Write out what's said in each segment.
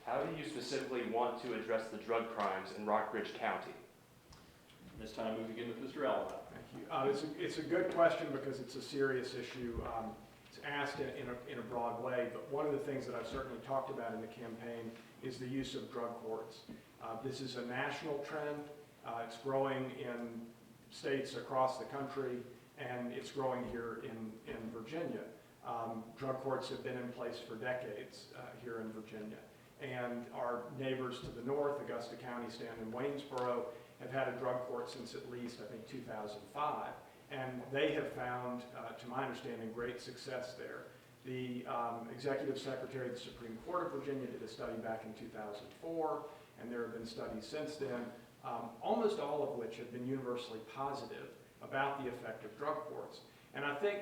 How do you specifically want to address the drug crimes in Rockbridge County? This time we begin with Mr. Allen. Thank you. It's a good question because it's a serious issue. It's asked in a broad way, but one of the things that I've certainly talked about in the campaign is the use of drug courts. This is a national trend. It's growing in states across the country, and it's growing here in Virginia. Drug courts have been in place for decades here in Virginia. And our neighbors to the north, Augusta County, Stanton, and Waynesboro, have had a drug court since at least, I think, 2005. And they have found, to my understanding, great success there. The Executive Secretary of the Supreme Court of Virginia did a study back in 2004, and there have been studies since then, almost all of which have been universally positive about the effect of drug courts. And I think,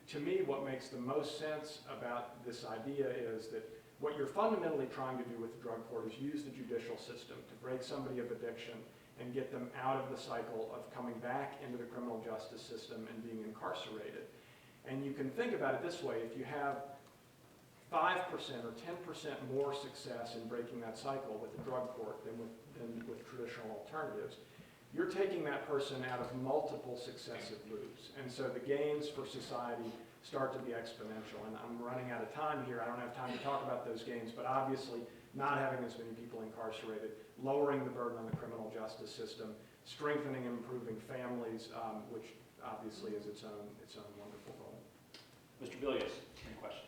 to me, what makes the most sense about this idea is that what you're fundamentally trying to do with the drug court is use the judicial system to break somebody of addiction and get them out of the cycle of coming back into the criminal justice system and being incarcerated. And you can think about it this way: if you have 5% or 10% more success in breaking that cycle with the drug court than with traditional alternatives, you're taking that person out of multiple successive loops. And so the gains for society start to be exponential. And I'm running out of time here. I don't have time to talk about those gains, but obviously not having as many people incarcerated, lowering the burden on the criminal justice system, strengthening and improving families, which obviously is its own wonderful goal. Mr. Villiers, any question?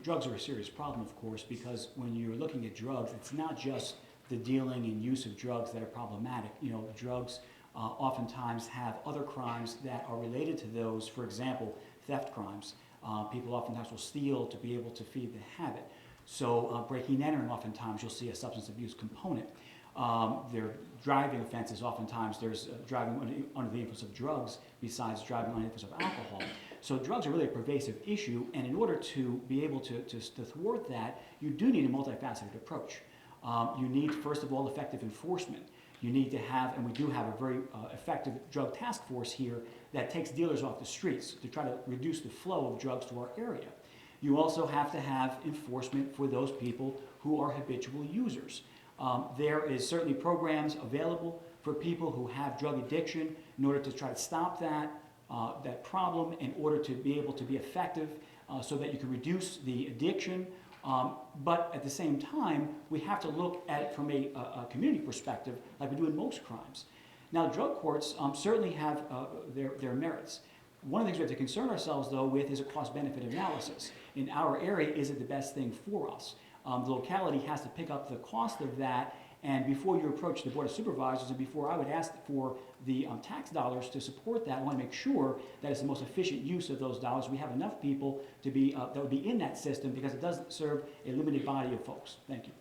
Drugs are a serious problem, of course, because when you're looking at drugs, it's not just the dealing and use of drugs that are problematic. You know, drugs oftentimes have other crimes that are related to those. For example, theft crimes. People oftentimes will steal to be able to feed the habit. So breaking and entering, oftentimes you'll see a substance abuse component. There are driving offenses. Oftentimes there's driving under the influence of drugs besides driving under the influence of alcohol. So drugs are really a pervasive issue, and in order to be able to thwart that, you do need a multifaceted approach. You need, first of all, effective enforcement. You need to have, and we do have a very effective drug task force here that takes dealers off the streets to try to reduce the flow of drugs to our area. You also have to have enforcement for those people who are habitual users. There is certainly programs available for people who have drug addiction in order to try to stop that problem, in order to be able to be effective so that you can reduce the addiction. But at the same time, we have to look at it from a community perspective, like we do in most crimes. Now, drug courts certainly have their merits. One of the things we have to concern ourselves, though, with is a cost-benefit analysis. In our area, is it the best thing for us? The locality has to pick up the cost of that, and before you approach the Board of Supervisors, and before I would ask for the tax dollars to support that, I want to make sure that it's the most efficient use of those dollars. We have enough people to be that would be in that system, because it doesn't serve a limited body of folks. Thank you.